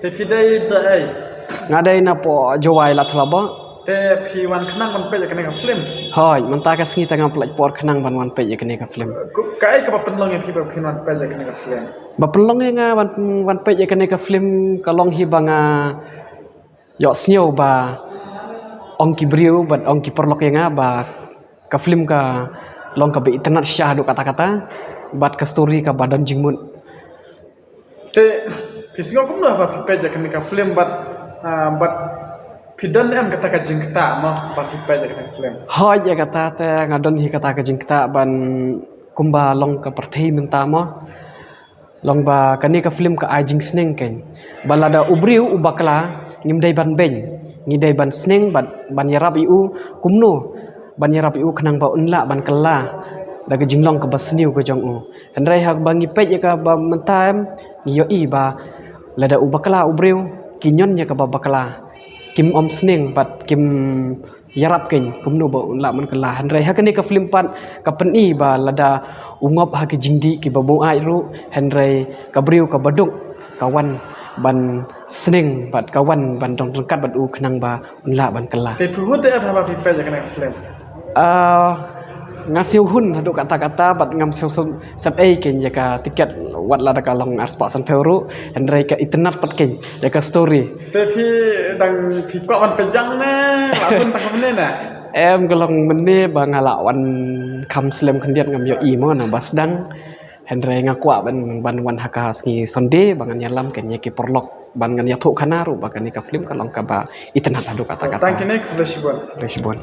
te pi dai dai ngadai na po jawai la thlaba te pi wan khnang ban pe kan ka film hoi man ta ka sngi tanga plaj por khnang ban wan pe yakne ka film kai ka penlong yang pi ber pi wan pe kan ka film ba pelong nga wan pe yakne ka film ka long hi banga yo snyo ba ong ki briu bat ong ki perlok nga ba ka film ka long ka be internet syah do kata-kata bat ka story ka badan jingmun te pisngo kum na ba pe kan ka film bat pidan em kata ka jingta ma bat pe kan ka film hoi ya kata te ngadon hi kata ka jingta ban kumba long ka perthei minta ma long ba kani ka film ka ajing sneng ken balada ubriu ubakla ngimdai ban beng ngidai ban sneng ban yarap iu kumno ban yarap iu khnang ba unla ban kala daga jinglong ka basniu ko jong u handrai hak bangi pej ka ba mentam ngiyo i ba lada ubakla ubriu kinyon ya ka ba bakla kim om sneng bat kim yarap ken kumno ba unla man kala handrai hak ni ka film pan ka peni ba lada ungop hak jingdi ki babong ai ru handrai ka briu ka baduk kawan ban sneng bat kawan ban dong dengkat bat u khnang ba unla ban kala te pu de apa pi pe kan ka film ngasiu hun hadu kata-kata bat ngam siu sat ai ken jaka tiket wat la ka long aspa san peru handrai ka internet pat ken jaka story te pi dang pi ko wan pe jang na apun tak mene na em galong mene ba ngala wan kam slem khandiat ngam yo i mo na basdang handrai ngakwa ban wan haka sngi sonde bangan yalam ken ye ki porlok ban ngan ya thu khana ru ba kan ka film ka long ka ba internet hadu kata-kata tang kene ka resibon